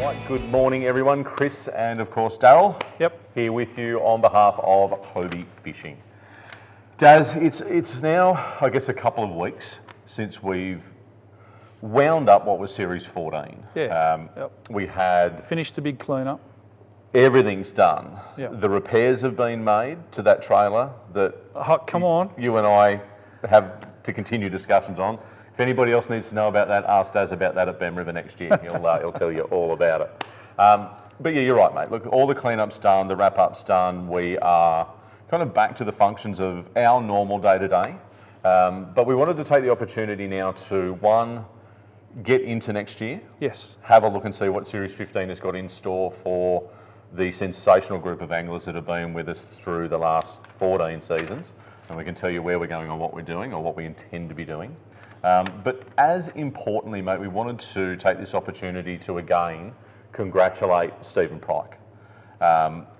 Right, good morning everyone. Chris and of course Daryl. Yep. Here with you on behalf of Hobie Fishing. Daz, it's now, I guess, a couple of weeks since we've wound up what was Series 14. Yeah. We had... Finished the big cleanup. Everything's done. Yep. The repairs have been made to that trailer that Come on. you and I have to continue discussions on. If anybody else needs to know about that, ask Daz about that at Bemm River next year. He'll tell you all about it. But yeah, you're right, mate. Look, all the cleanup's done, the wrap-up's done. We are kind of back to the functions of our normal day-to-day. But we wanted to take the opportunity now to, one, get into next year. Yes. Have a look and see what Series 15 has got in store for the sensational group of anglers that have been with us through the last 14 seasons. And we can tell you where we're going or what we're doing or what we intend to be doing. But as importantly, mate, we wanted to take this opportunity to again congratulate Stephen Pryke.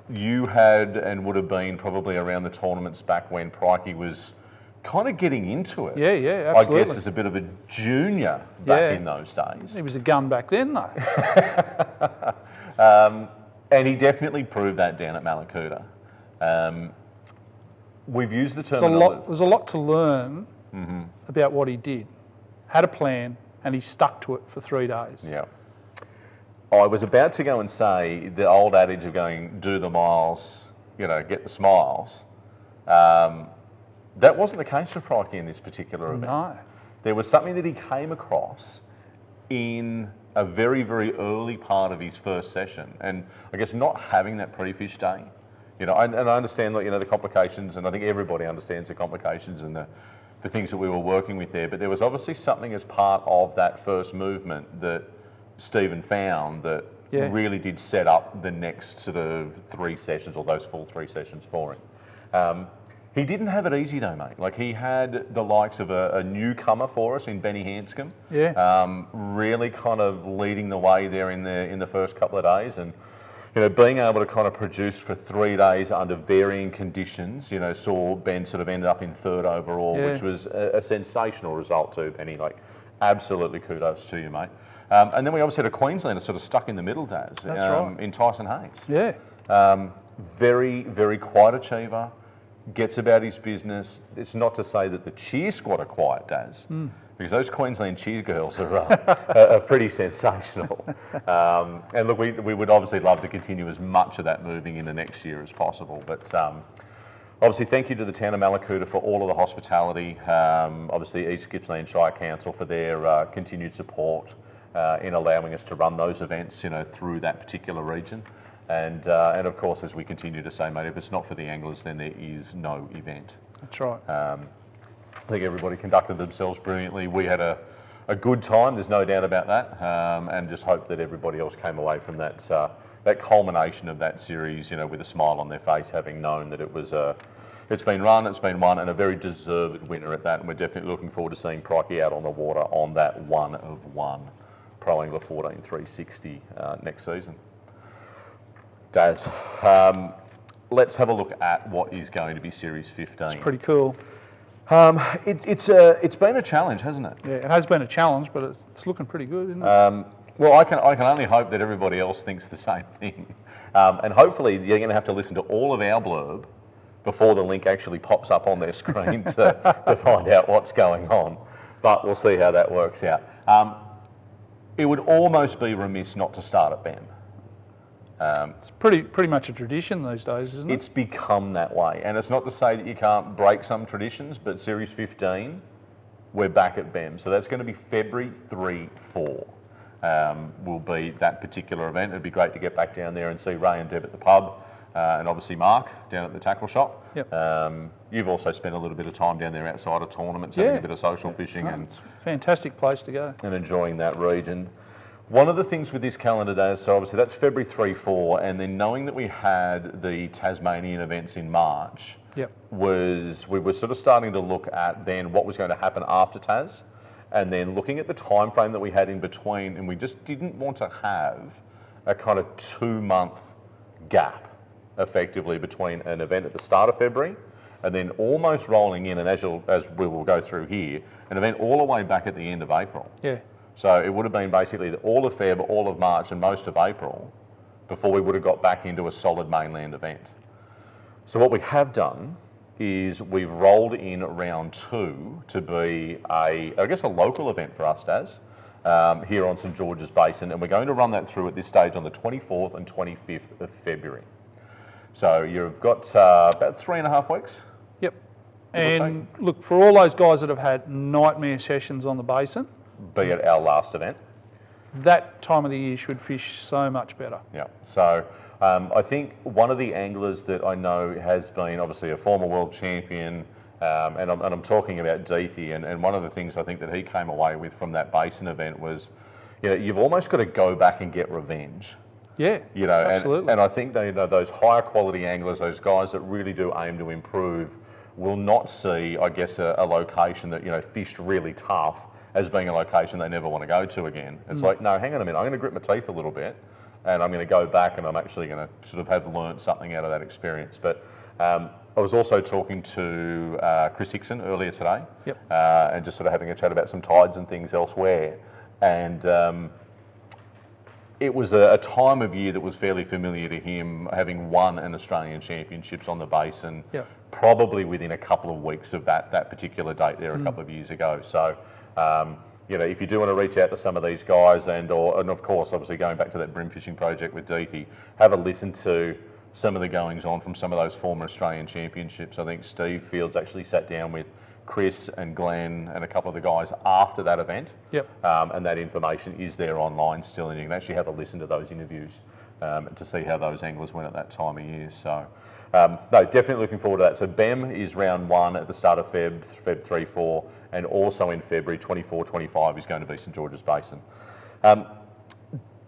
You had and would have been probably around the tournaments back when Pryke was kind of getting into it. Yeah, absolutely. I guess as a bit of a junior back in those days. He was a gun back then, though. And he definitely proved that down at Malakuta. We've used the term... There's a lot to learn about what he did. Had a plan, and he stuck to it for 3 days. Yeah. I was about to go and say the old adage of going, do the miles, get the smiles. That wasn't the case for Pryke in this particular event. No. There was something that he came across in a very, very early part of his first session. And I guess not having that pre-fish day, and I understand the complications, and I think everybody understands the complications and the things that we were working with there, but there was obviously something as part of that first movement that Stephen found that really did set up the next sort of 3 sessions, or those full 3 sessions for him. He didn't have it easy though, mate. Like, he had the likes of a newcomer for us in Benny Hanscom. Yeah. Really kind of leading the way there in the first couple of days, and being able to kind of produce for 3 days under varying conditions. Saw Ben sort of ended up in 3rd overall, which was a sensational result too, Benny. Like, absolutely kudos to you, mate. And then we obviously had a Queenslander sort of stuck in the middle, Daz. That's right. In Tyson Hayes. Yeah. Very, very quiet achiever. Gets about his business. It's not to say that the cheer squad are quiet, Daz, because those Queensland cheer girls are pretty sensational. And look, we would obviously love to continue as much of that moving into next year as possible. But obviously, thank you to the town of Malakuta for all of the hospitality. Obviously, East Gippsland Shire Council for their continued support in allowing us to run those events, through that particular region. And of course, as we continue to say, mate, if it's not for the anglers, then there is no event. That's right. I think everybody conducted themselves brilliantly. We had a good time, there's no doubt about that, and just hope that everybody else came away from that culmination of that series, with a smile on their face, having known that it's been run, it's been won, and a very deserved winner at that. And we're definitely looking forward to seeing Pryke out on the water on that 1 of 1 Pro Angler 14 360 next season. Daz, let's have a look at what is going to be Series 15. It's pretty cool. It's been a challenge, hasn't it? Yeah, it has been a challenge, but it's looking pretty good, isn't it? Well, I can only hope that everybody else thinks the same thing. And hopefully you're going to have to listen to all of our blurb before the link actually pops up on their screen to find out what's going on. But we'll see how that works out. It would almost be remiss not to start at Bemm. It's pretty much a tradition these days, isn't it? It's become that way. And it's not to say that you can't break some traditions, but Series 15, we're back at Bemm. So that's going to be February 3-4 will be that particular event. It'd be great to get back down there and see Ray and Deb at the pub, and obviously Mark down at the tackle shop. Yep. You've also spent a little bit of time down there outside of tournaments, having a bit of social fishing. No, it's a fantastic place to go. And enjoying that region. One of the things with this calendar days, so obviously that's February 3-4, and then knowing that we had the Tasmanian events in March, we were sort of starting to look at then what was going to happen after Tas, and then looking at the time frame that we had in between, and we just didn't want to have a kind of 2-month gap, effectively, between an event at the start of February and then almost rolling in, and as we will go through here, an event all the way back at the end of April. Yeah. So it would have been basically all of Feb, all of March and most of April before we would have got back into a solid mainland event. So what we have done is we've rolled in round 2 to be I guess a local event for us, Daz, here on St George's Basin, and we're going to run that through at this stage on the 24th and 25th of February. So you've got about 3.5 weeks. Yep. And look, for all those guys that have had nightmare sessions on the basin, be at our last event. That time of the year should fish so much better. Yeah. So I think one of the anglers that I know has been obviously a former world champion, and I'm talking about Deethy, and one of the things I think that he came away with from that basin event was, you've almost got to go back and get revenge. Yeah, absolutely. And I think those higher quality anglers, those guys that really do aim to improve, will not see, I guess, a location that fished really tough as being a location they never want to go to again. It's like, no, hang on a minute, I'm going to grit my teeth a little bit and I'm going to go back and I'm actually going to sort of have learnt something out of that experience. But I was also talking to Chris Hickson earlier today, and just sort of having a chat about some tides and things elsewhere. And it was a time of year that was fairly familiar to him, having won an Australian Championships on the basin, probably within a couple of weeks of that particular date there a couple of years ago. So, if you do want to reach out to some of these guys and of course, obviously going back to that bream fishing project with Deethy, have a listen to some of the goings on from some of those former Australian Championships. I think Steve Fields actually sat down with Chris and Glenn and a couple of the guys after that event. And that information is there online still, and you can actually have a listen to those interviews to see how those anglers went at that time of year. So, no, definitely looking forward to that. So Bemm is round 1 at the start of Feb 3, 4, and also in February 24, 25 is going to be St George's Basin.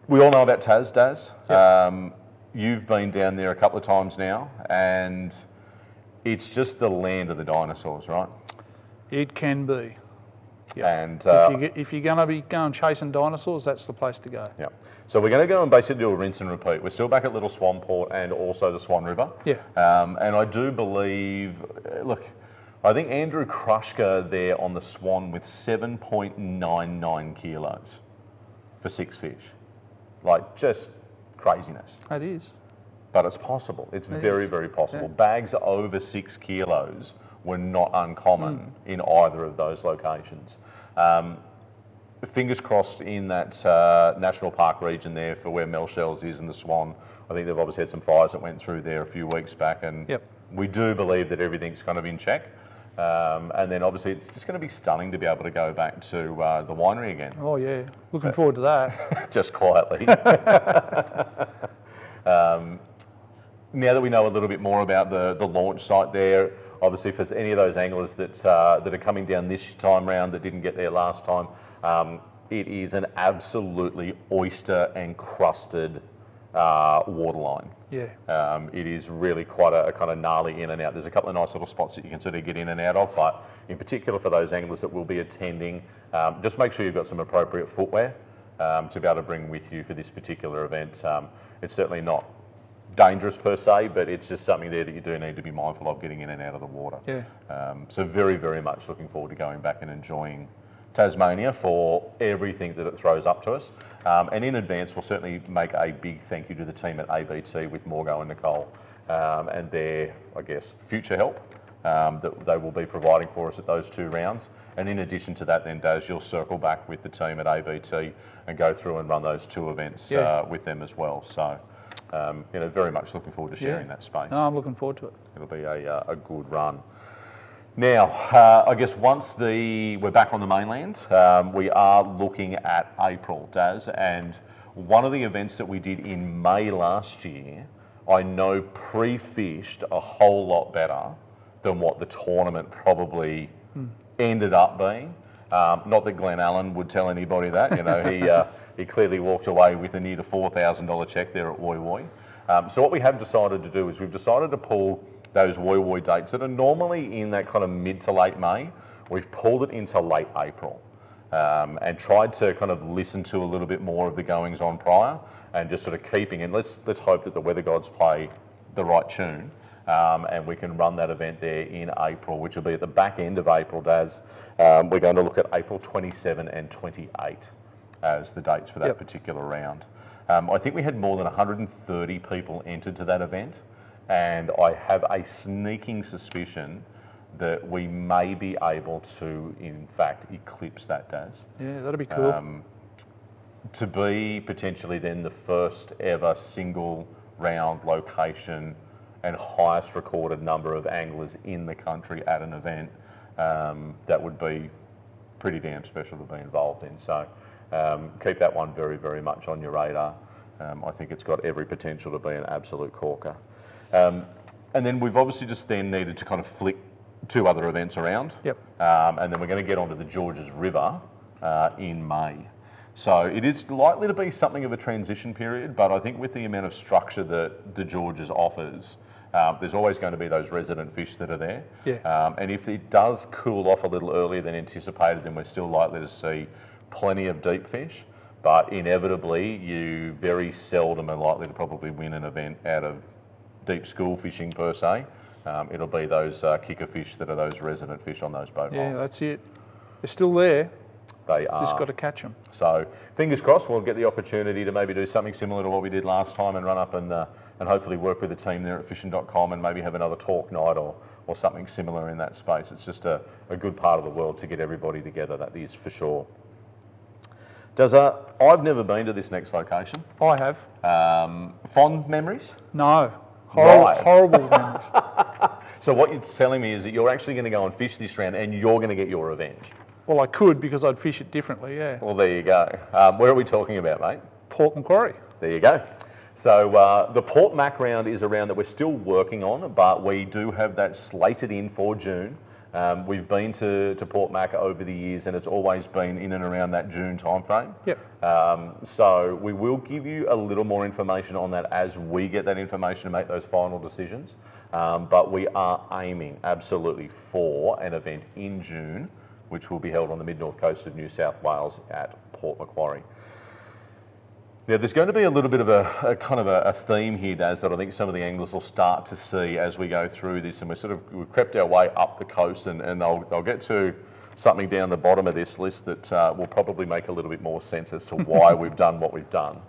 We all know about Daz. You've been down there a couple of times now, and it's just the land of the dinosaurs, right? It can be. And if you're going to be going chasing dinosaurs, that's the place to go. Yeah. So we're going to go and basically do a rinse and repeat. We're still back at Little Swan Port and also the Swan River. And I do believe, look, I think Andrew Krushka there on the Swan with 7.99 kilos for 6 fish. Like, just craziness. It is. But it's possible. It's very, very possible. Bags over 6 kilos were not uncommon in either of those locations. Fingers crossed in that national park region there for where Mel Shells is and the Swan. I think they've obviously had some fires that went through there a few weeks back, and we do believe that everything's kind of in check. And then obviously it's just going to be stunning to be able to go back to the winery again. Oh yeah, looking forward to that. Just quietly. Now that we know a little bit more about the launch site there, obviously for any of those anglers that are coming down this time round that didn't get there last time, it is an absolutely oyster encrusted waterline. It is really quite a kind of gnarly in and out. There's a couple of nice little spots that you can sort of get in and out of, but in particular for those anglers that will be attending, just make sure you've got some appropriate footwear to be able to bring with you for this particular event. It's certainly not dangerous per se, but it's just something there that you do need to be mindful of getting in and out of the water. So very, very much looking forward to going back and enjoying Tasmania for everything that it throws up to us. And in advance, we'll certainly make a big thank you to the team at ABT with Morgo and Nicole and their, I guess, future help that they will be providing for us at those 2 rounds. And in addition to that, then, Daz, you'll circle back with the team at ABT and go through and run those 2 events with them as well. So, very much looking forward to sharing that space. No, I'm looking forward to it. It'll be a good run. Now, I guess once we're back on the mainland, we are looking at April, Daz, and one of the events that we did in May last year, I know pre-fished a whole lot better than what the tournament probably ended up being. Not that Glenn Allen would tell anybody that, he clearly walked away with a near to $4,000 check there at Woi Woi. So what we have decided to do is we've decided to pull those Woi Woi dates that are normally in that kind of mid to late May. We've pulled it into late April and tried to kind of listen to a little bit more of the goings on prior and just sort of keeping, and let's hope that the weather gods play the right tune and we can run that event there in April, which will be at the back end of April, Daz. We're going to look at April 27 and 28. as the dates for that particular round. I think we had more than 130 people entered to that event, and I have a sneaking suspicion that we may be able to, in fact, eclipse that, Daz. Yeah, that'd be cool. To be potentially then the first ever single round location and highest recorded number of anglers in the country at an event, that would be pretty damn special to be involved in. So keep that one very, very much on your radar. I think it's got every potential to be an absolute corker. And then we've obviously just then needed to kind of flick 2 other events around. Yep. And then we're going to get onto the Georges River in May. So it is likely to be something of a transition period, but I think with the amount of structure that the Georges offers, there's always going to be those resident fish that are there. Yeah. And if it does cool off a little earlier than anticipated, then we're still likely to see plenty of deep fish. But inevitably, you very seldom are likely to probably win an event out of deep school fishing per se. It'll be those kicker fish that are those resident fish on those boat Yeah, miles. that's it. They're still there. They are. Just got to catch them. So fingers crossed we'll get the opportunity to maybe do something similar to what we did last time and run up and hopefully work with the team there at fishing.com and maybe have another talk night or something similar in that space. It's just a good part of the world to get everybody together, that is for sure. I've never been to this next location. I have. Fond memories? No. Right. Horrible memories. So what you're telling me is that you're actually going to go and fish this round and you're going to get your revenge. Well, I could because I'd fish it differently, yeah. Well, there you go. Where are we talking about, mate? Port Macquarie. There you go. So the Port Mac round is a round that we're still working on, but we do have that slated in for June. We've been to Port Mac over the years and it's always been in and around that June timeframe. Yep. So we will give you a little more information on that as we get that information to make those final decisions. But we are aiming absolutely for an event in June, which will be held on the mid-north coast of New South Wales at Port Macquarie. Now, there's going to be a little bit of a kind of a theme here, Daz, that I think some of the anglers will start to see as we go through this, and we've crept our way up the coast, and they'll get to something down the bottom of this list that will probably make a little bit more sense as to why we've done what we've done.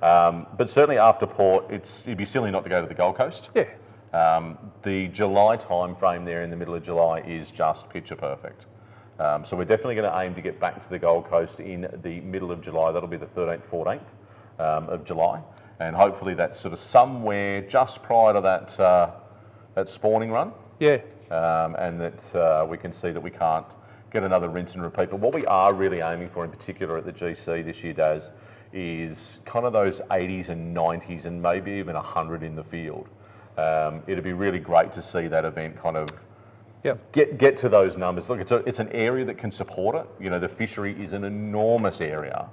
But certainly after Port, it'd be silly not to go to the Gold Coast. Yeah. The July time frame there in the middle of July is just picture perfect. So we're definitely going to aim to get back to the Gold Coast in the middle of July. That'll be the 13th, 14th of July. And hopefully that's sort of somewhere just prior to that spawning run. Yeah. And that we can see that we can't get another rinse and repeat. But what we are really aiming for in particular at the GC this year, Daz, is kind of those 80s and 90s and maybe even 100 in the field. It'd be really great to see that event kind of get to those numbers. Look, it's an area that can support it. You know, the fishery is an enormous area.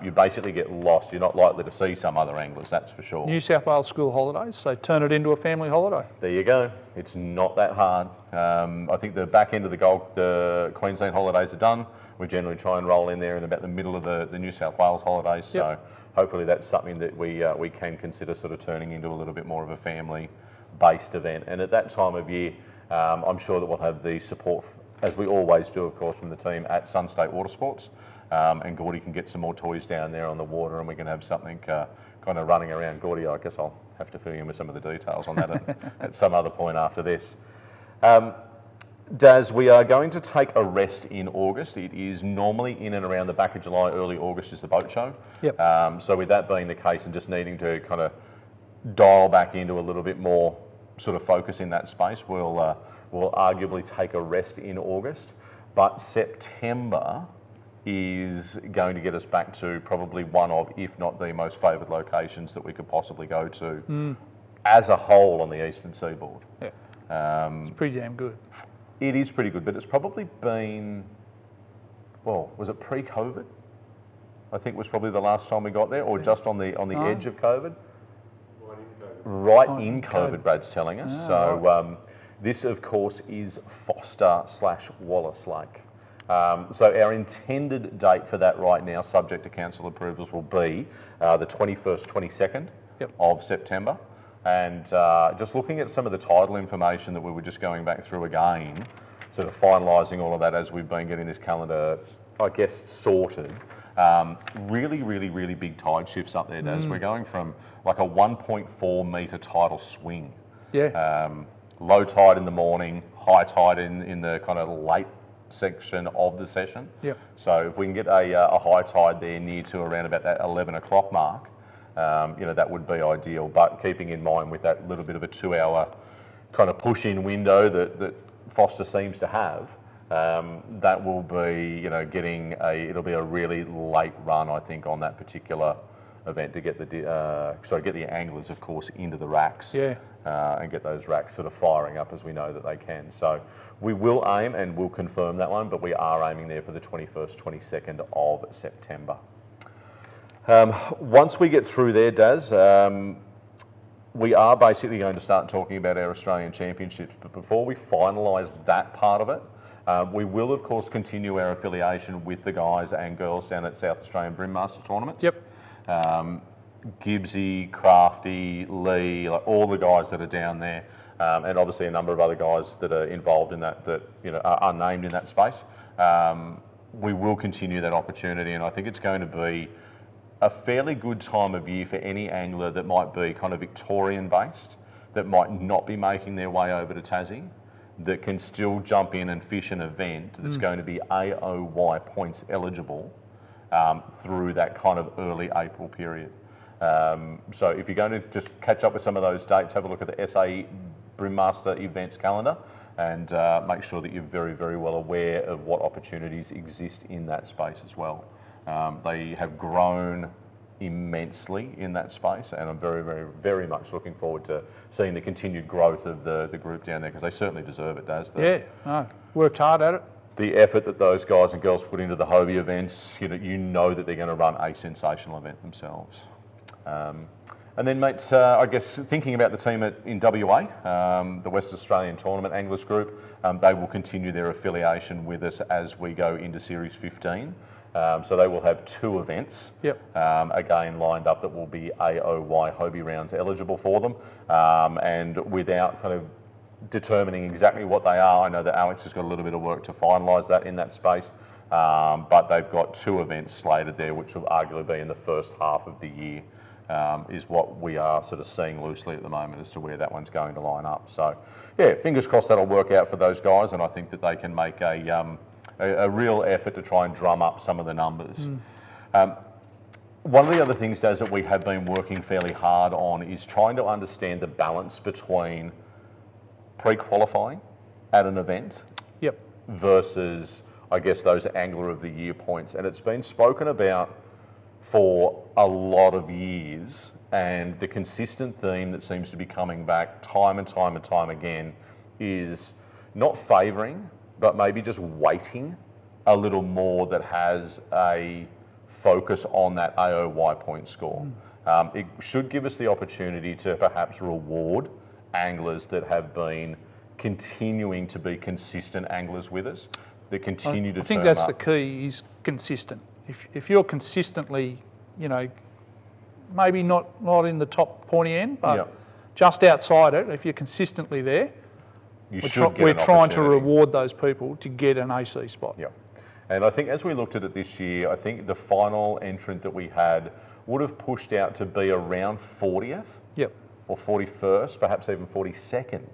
You basically get lost. You're not likely to see some other anglers, that's for sure. New South Wales school holidays, so turn it into a family holiday. There you go. It's not that hard. I think the back end of the Queensland holidays are done. We generally try and roll in there in about the middle of the New South Wales holidays. So hopefully that's something that we can consider sort of turning into a little bit more of a family-based event. And at that time of year, I'm sure that we'll have the support, as we always do, of course, from the team at Sun State Water Sports. And Gordy can get some more toys down there on the water and we can have something kind of running around. Gordy, I guess I'll have to fill you in with some of the details on that at some other point after this. Daz, we are going to take a rest in August. It is normally in and around the back of July, early August is the boat show. Yep. So with that being the case and just needing to kind of dial back into a little bit more sort of focus in that space, we'll arguably take a rest in August. But September is going to get us back to probably one of, if not the most favoured locations that we could possibly go to as a whole on the eastern seaboard. Yeah. It's pretty damn good. It is pretty good, but it's probably been, well, was it pre-COVID? I think was probably the last time we got there, or just on the edge of COVID? Right in COVID, Brad's telling us. So this, of course, is Foster/Wallace Lake. So our intended date for that right now, subject to council approvals, will be the 21st, 22nd of September. And just looking at some of the tidal information that we were just going back through again, sort of finalising all of that as we've been getting this calendar, I guess, sorted. Really, really, really big tide shifts up there, Daz. We're going from like a 1.4 metre tidal swing. Yeah. Low tide in the morning, high tide in the kind of late section of the session. Yep. So if we can get a high tide there near to around about that 11 o'clock mark, that would be ideal. But keeping in mind with that little bit of a 2-hour kind of push-in window that Foster seems to have, that will be, it'll be a really late run, I think, on that particular event to get the anglers, of course, into the racks. Yeah. And get those racks sort of firing up as we know that they can. So we will aim and we'll confirm that one, but we are aiming there for the 21st, 22nd of September. Once we get through there, Daz, we are basically going to start talking about our Australian Championships, but before we finalise that part of it, we will, of course, continue our affiliation with the guys and girls down at South Australian Brim Master tournaments. Yep. Gibbsy, Crafty, Lee, like all the guys that are down there, and obviously a number of other guys that are involved in that are unnamed in that space. We will continue that opportunity, and I think it's going to be a fairly good time of year for any angler that might be kind of Victorian based, that might not be making their way over to Tassie, that can still jump in and fish an event that's going to be AOY points eligible through that kind of early April period. So if you're going to just catch up with some of those dates, have a look at the SAE Brimmaster events calendar and make sure that you're very, very well aware of what opportunities exist in that space as well. They have grown immensely in that space, and I'm very, very, very much looking forward to seeing the continued growth of the group down there, because they certainly deserve it, Daz. Worked hard at it. The effort that those guys and girls put into the Hobie events, you know that they're going to run a sensational event themselves. And then, mates, I guess thinking about the team in WA, the West Australian Tournament Anglers Group, they will continue their affiliation with us as we go into Series 15. So they will have 2 events, again lined up, that will be AOY Hobie rounds eligible for them. And without kind of determining exactly what they are, I know that Alex has got a little bit of work to finalise that in that space, but they've got 2 events slated there, which will arguably be in the first half of the year, is what we are sort of seeing loosely at the moment as to where that one's going to line up. So, yeah, fingers crossed that'll work out for those guys, and I think that they can make a real effort to try and drum up some of the numbers. One of the other things, Daz, that we have been working fairly hard on is trying to understand the balance between pre-qualifying at an event versus, I guess, those Angler of the Year points. And it's been spoken about for a lot of years, and the consistent theme that seems to be coming back time and time and time again is not favouring, but maybe just weighting a little more that has a focus on that AOY point score. It should give us the opportunity to perhaps reward anglers that have been continuing to be consistent anglers with us, that continue to turn up. I think that's the key, is consistent. If you're consistently, maybe not in the top pointy end, but just outside it, if you're consistently there, we're trying to reward those people to get an AC spot. Yeah. And I think as we looked at it this year, I think the final entrant that we had would have pushed out to be around 40th or 41st, perhaps even 42nd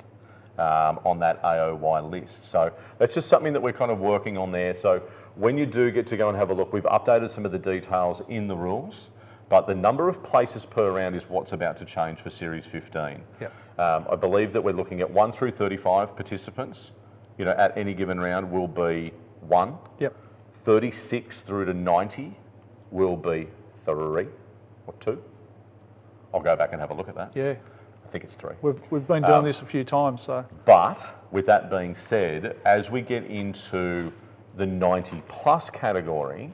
on that AOY list. So that's just something that we're kind of working on there. So when you do get to go and have a look, we've updated some of the details in the rules, but the number of places per round is what's about to change for Series 15. I believe that we're looking at 1 through 35 participants, at any given round will be 1. 36 through to 90 will be 3 or 2. I'll go back and have a look at that. I think it's 3. We've been doing this a few times, so. But with that being said, as we get into the 90 plus category,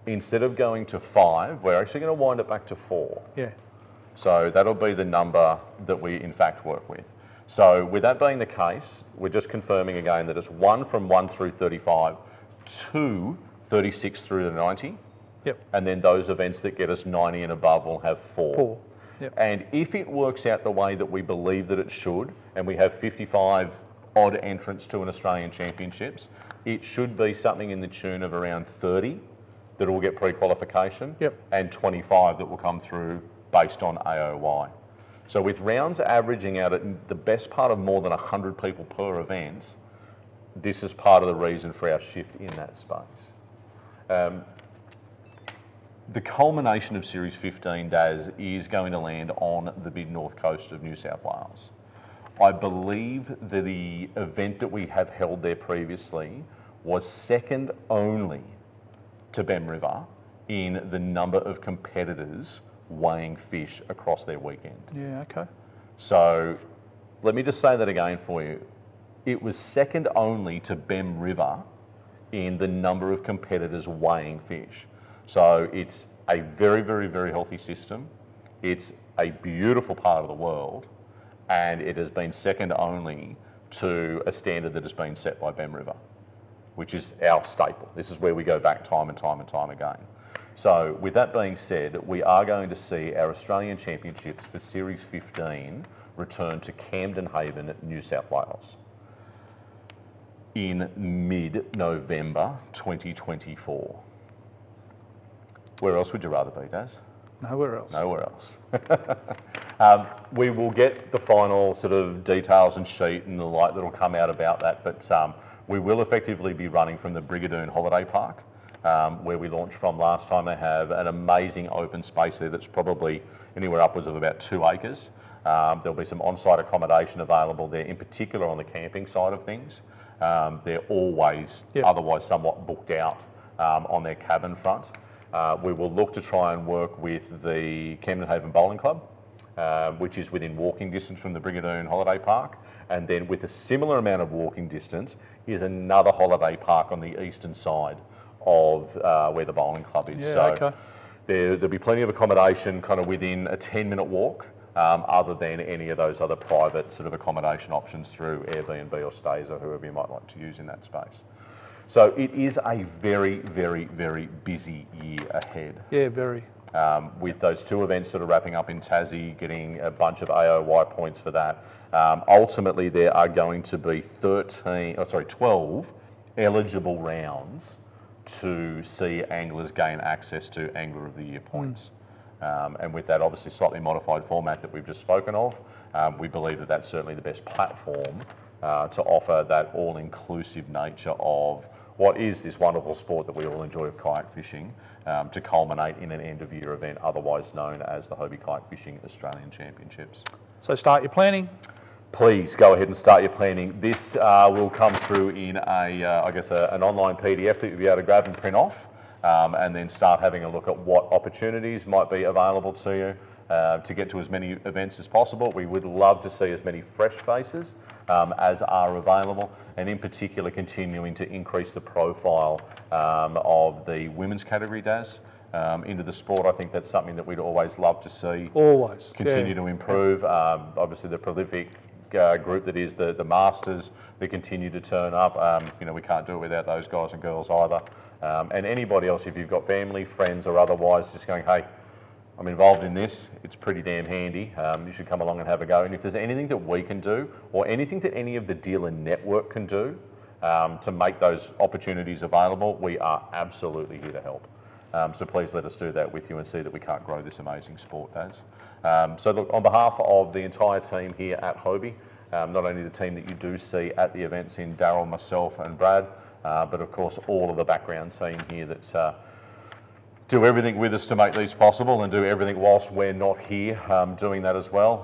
instead of going to 5, we're actually going to wind it back to 4. So that'll be the number that we in fact work with. So with that being the case, we're just confirming again that it's 1 from 1 through 35, 2 36 through to 90, and then those events that get us 90 and above will have 4. And if it works out the way that we believe that it should, and we have 55 odd entrants to an Australian Championships, it should be something in the tune of around 30 that will get pre-qualification, Yep. and 25 that will come through based on AOY. So with rounds averaging out at the best part of more than 100 people per event, this is part of the reason for our shift in that space. The culmination of Series 15, Daz, is going to land on the mid-north coast of New South Wales. I believe that the event that we have held there previously was second only to Bemm River in the number of competitors weighing fish across their weekend. Yeah, okay. So let me just say that again for you. It was second only to Bemm River in the number of competitors weighing fish. So it's a very, very, very healthy system. It's a beautiful part of the world, and it has been second only to a standard that has been set by Bemm River, which is our staple. This is where we go back time and time and time again. So with that being said, we are going to see our Australian Championships for Series 15 return to Camden Haven, New South Wales in mid-November 2024. Where else would you rather be, Daz? Nowhere else. Nowhere else. We will get the final sort of details and sheet and the like that will come out about that, but we will effectively be running from the Brigadoon Holiday Park, where we launched from last time. They have an amazing open space there that's probably anywhere upwards of about 2 acres. There'll be some on-site accommodation available there, in particular on the camping side of things. They're always otherwise somewhat booked out on their cabin front. We will look to try and work with the Camden Haven Bowling Club, which is within walking distance from the Brigadoon Holiday Park. And then with a similar amount of walking distance is another holiday park on the eastern side of where the bowling club is. Yeah, so okay. there'll be plenty of accommodation kind of within a 10-minute walk, other than any of those other private sort of accommodation options through Airbnb or Stays or whoever you might like to use in that space. So it is a very, very, very busy year ahead. Yeah, very. With those 2 events sort of wrapping up in Tassie, getting a bunch of AOY points for that. Ultimately, there are going to be 12 eligible rounds to see anglers gain access to Angler of the Year points. And with that obviously slightly modified format that we've just spoken of, we believe that that's certainly the best platform to offer that all-inclusive nature of what is this wonderful sport that we all enjoy of kayak fishing, to culminate in an end-of-year event otherwise known as the Hobie Kayak Fishing Australian Championships. So start your planning. Please go ahead and start your planning. This will come through in an online PDF that you'll be able to grab and print off, and then start having a look at what opportunities might be available to you to get to as many events as possible. We would love to see as many fresh faces as are available, and in particular continuing to increase the profile of the women's category, Daz, into the sport. I think that's something that we'd always love to see. Always. Continue to improve. Obviously the prolific group that is the Masters, they continue to turn up. We can't do it without those guys and girls either. And anybody else, if you've got family, friends or otherwise just going, hey, I'm involved in this, it's pretty damn handy, you should come along and have a go. And if there's anything that we can do or anything that any of the dealer network can do to make those opportunities available, we are absolutely here to help. So please let us do that with you and see that we can't grow this amazing sport, Daz. So look, on behalf of the entire team here at Hobie, not only the team that you do see at the events in Daryl, myself and Brad, but of course all of the background team here that do everything with us to make these possible and do everything whilst we're not here doing that as well.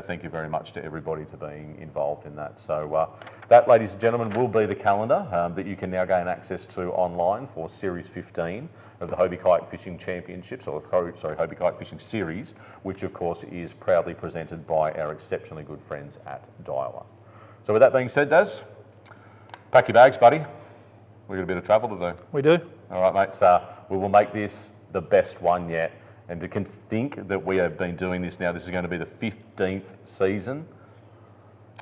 Thank you very much to everybody for being involved in that. So that, ladies and gentlemen, will be the calendar that you can now gain access to online for Series 15 of the Hobie Kayak Fishing Championships, Hobie Kayak Fishing Series, which of course is proudly presented by our exceptionally good friends at Daiwa. So with that being said, Daz, pack your bags, buddy. We've got a bit of travel to do. We do. All right, mates. We will make this the best one yet. And to think that we have been doing this now, this is going to be the 15th season.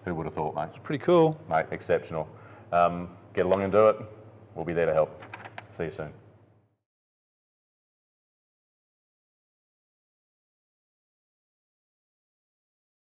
Who would have thought, mate? It's pretty cool. Mate, exceptional. Get along and do it. We'll be there to help. See you soon.